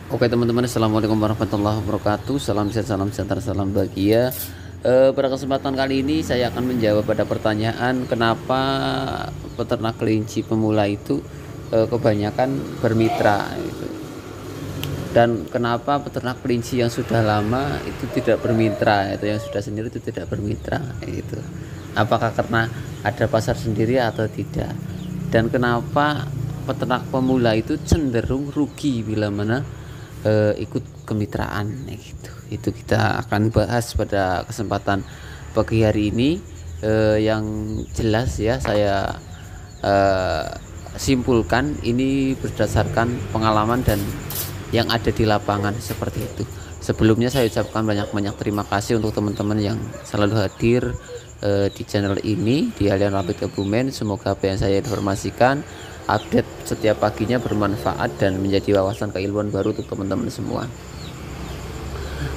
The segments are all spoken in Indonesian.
Oke teman-teman, assalamualaikum warahmatullahi wabarakatuh. Salam sehat, salam sejahtera, salam bahagia. Pada kesempatan kali ini saya akan menjawab pada pertanyaan kenapa peternak kelinci pemula itu kebanyakan bermitra gitu. Dan kenapa peternak kelinci yang sudah lama itu tidak bermitra, itu yang sudah sendiri itu tidak bermitra gitu. Apakah karena ada pasar sendiri atau tidak? Dan kenapa peternak pemula itu cenderung rugi bila mana ikut kemitraan gitu. Itu kita akan bahas pada kesempatan pagi hari ini. Yang jelas ya saya simpulkan ini berdasarkan pengalaman dan yang ada di lapangan seperti itu. Sebelumnya saya ucapkan banyak-banyak terima kasih untuk teman-teman yang selalu hadir di channel ini di Alien Rapid Kebumen. Semoga apa yang saya informasikan update setiap paginya bermanfaat dan menjadi wawasan keilmuan baru untuk teman-teman semua.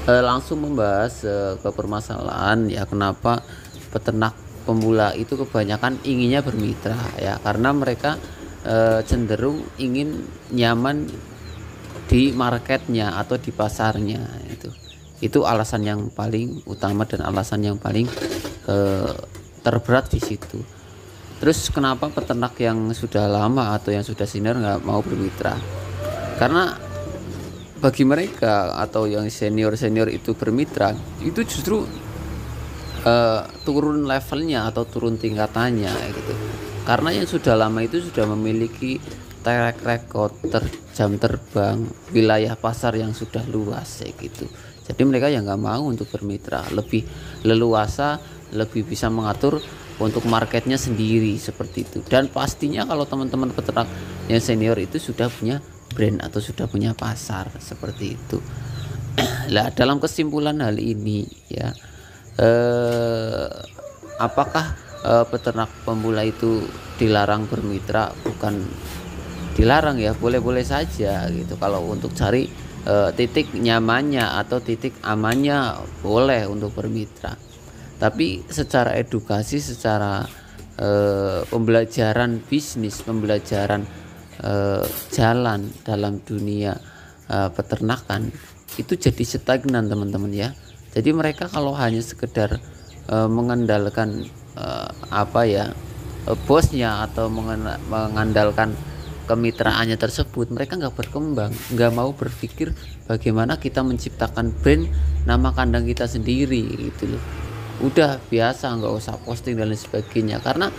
Langsung membahas ke permasalahan ya, kenapa peternak pemula itu kebanyakan inginnya bermitra ya, karena mereka cenderung ingin nyaman di marketnya atau di pasarnya. Itu alasan yang paling utama dan alasan yang paling terberat di situ. Terus kenapa peternak yang sudah lama atau yang sudah senior nggak mau bermitra? Karena bagi mereka atau yang senior itu bermitra, itu justru turun levelnya atau turun tingkatannya gitu. Karena yang sudah lama itu sudah memiliki track record, jam terbang, wilayah pasar yang sudah luas gitu. Jadi mereka yang nggak mau untuk bermitra, lebih leluasa, lebih bisa mengatur untuk marketnya sendiri seperti itu. Dan pastinya kalau teman-teman peternak yang senior itu sudah punya brand atau sudah punya pasar seperti itu. Lah dalam kesimpulan hal ini ya, apakah peternak pemula itu dilarang bermitra? Bukan dilarang ya, boleh-boleh saja gitu. Kalau untuk cari titik nyamannya atau titik amannya boleh untuk bermitra. Tapi secara edukasi, secara pembelajaran bisnis, pembelajaran jalan dalam dunia peternakan itu jadi stagnan teman-teman ya. Jadi mereka kalau hanya sekedar mengandalkan bosnya atau mengandalkan kemitraannya tersebut, mereka nggak berkembang, nggak mau berpikir bagaimana kita menciptakan brand nama kandang kita sendiri gitu loh. Udah biasa nggak usah posting dan lain sebagainya, karena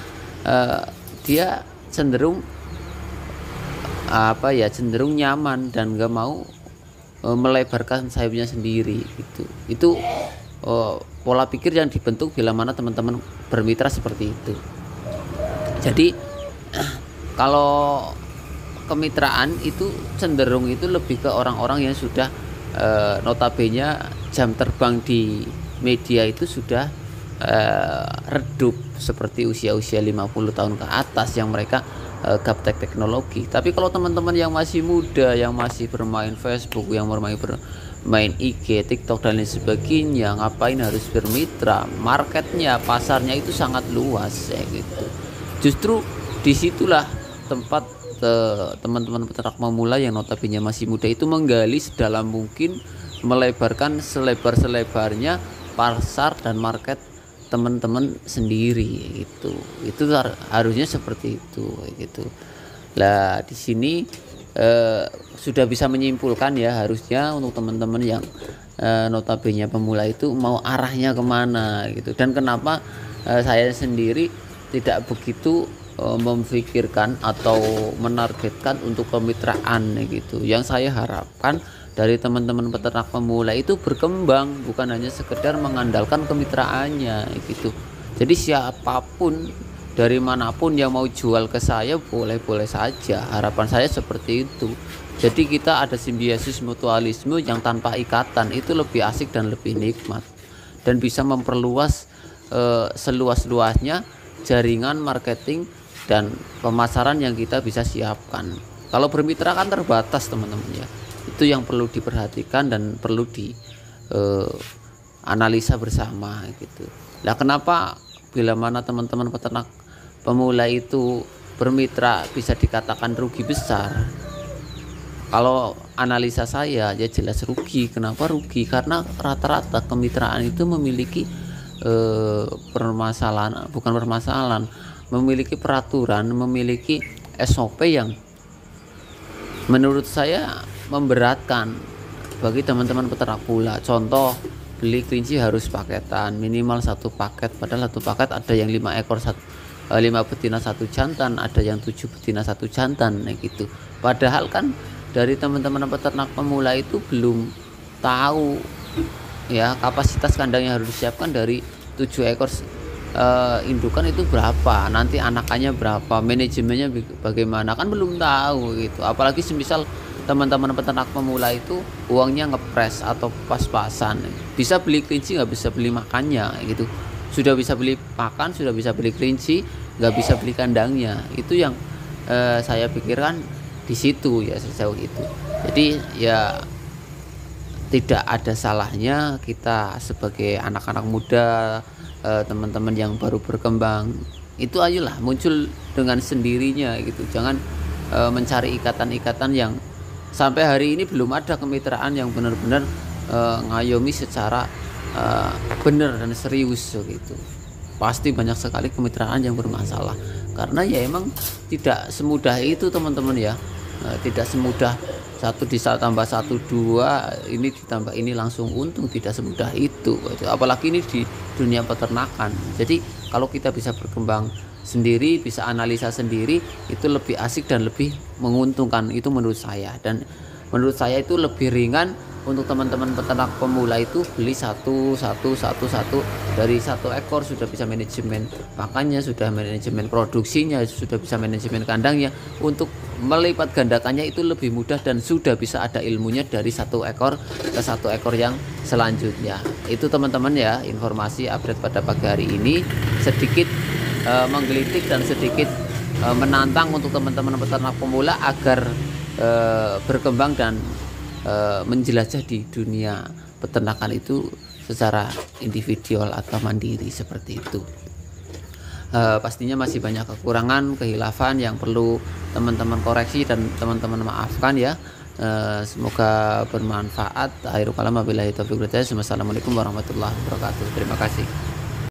dia cenderung cenderung nyaman dan nggak mau melebarkan sayapnya sendiri gitu. Itu pola pikir yang dibentuk bila mana teman-teman bermitra seperti itu. Jadi kalau kemitraan itu cenderung itu lebih ke orang-orang yang sudah notabene jam terbang di media itu sudah redup, seperti usia-usia 50 tahun ke atas yang mereka gaptek teknologi. Tapi kalau teman-teman yang masih muda, yang masih bermain Facebook, yang bermain IG, TikTok dan lain sebagainya, ngapain harus bermitra? Marketnya, pasarnya itu sangat luas ya gitu. Justru disitulah tempat teman-teman peternak pemula yang notabene masih muda itu menggali sedalam mungkin, melebarkan selebar-selebarnya pasar dan market teman-teman sendiri gitu. Itu harusnya seperti itu gitu. Lah di sini sudah bisa menyimpulkan ya, harusnya untuk teman-teman yang notabene pemula itu mau arahnya kemana gitu. Dan kenapa saya sendiri tidak begitu memikirkan atau menargetkan untuk kemitraan gitu. Yang saya harapkan dari teman-teman peternak pemula itu berkembang, bukan hanya sekedar mengandalkan kemitraannya gitu. Jadi siapapun dari manapun yang mau jual ke saya boleh-boleh saja. Harapan saya seperti itu. Jadi kita ada simbiosis mutualisme yang tanpa ikatan, itu lebih asik dan lebih nikmat, dan bisa memperluas seluas-luasnya jaringan marketing dan pemasaran yang kita bisa siapkan. Kalau bermitra kan terbatas teman-teman ya. Itu yang perlu diperhatikan dan perlu di analisa bersama gitu. Nah, kenapa bila mana teman-teman peternak pemula itu bermitra bisa dikatakan rugi besar? Kalau analisa saya ya jelas rugi. Kenapa rugi? Karena rata-rata kemitraan itu memiliki permasalahan, bukan permasalahan, memiliki peraturan, memiliki SOP yang menurut saya memberatkan bagi teman-teman peternak pula. Contoh, beli kelinci harus paketan, minimal satu paket, padahal satu paket ada yang 5 ekor 5 betina 1 jantan, ada yang 7 betina 1 jantan, nah gitu. Padahal kan dari teman-teman peternak pemula itu belum tahu ya kapasitas kandang yang harus disiapkan dari 7 ekor indukan itu berapa, nanti anakannya berapa, manajemennya bagaimana, kan belum tahu gitu. Apalagi semisal teman-teman peternak pemula itu uangnya ngepres atau pas-pasan, bisa beli kelinci nggak bisa beli makannya gitu. Sudah bisa beli pakan, sudah bisa beli kelinci, nggak bisa beli kandangnya. Itu yang saya pikirkan di situ ya, sejauh itu. Jadi ya tidak ada salahnya kita sebagai anak-anak muda, teman-teman yang baru berkembang, itu ayolah muncul dengan sendirinya gitu. Jangan mencari ikatan-ikatan yang sampai hari ini belum ada kemitraan yang benar-benar ngayomi secara benar dan serius gitu. Pasti banyak sekali kemitraan yang bermasalah karena ya emang tidak semudah itu teman-teman ya. Tidak semudah 1 tambah 1 2 ini ditambah ini langsung untung, tidak semudah itu. Apalagi ini di dunia peternakan. Jadi kalau kita bisa berkembang sendiri, bisa analisa sendiri, itu lebih asik dan lebih menguntungkan, itu menurut saya. Dan menurut saya itu lebih ringan untuk teman-teman peternak pemula itu beli satu dari 1 ekor sudah bisa manajemen pakannya, sudah manajemen produksinya, sudah bisa manajemen kandangnya. Untuk melipat gandakannya itu lebih mudah dan sudah bisa ada ilmunya dari 1 ekor ke 1 ekor yang selanjutnya. Itu teman-teman ya, informasi update pada pagi hari ini sedikit menggelitik dan sedikit menantang untuk teman-teman peternak pemula agar berkembang dan menjelajah di dunia peternakan itu secara individual atau mandiri seperti itu. Pastinya masih banyak kekurangan, kehilafan yang perlu teman-teman koreksi dan teman-teman maafkan ya. Semoga bermanfaat. Akhirul kalam wabillahi taufiq wal hidayah. Wassalamualaikum warahmatullahi wabarakatuh. Terima kasih.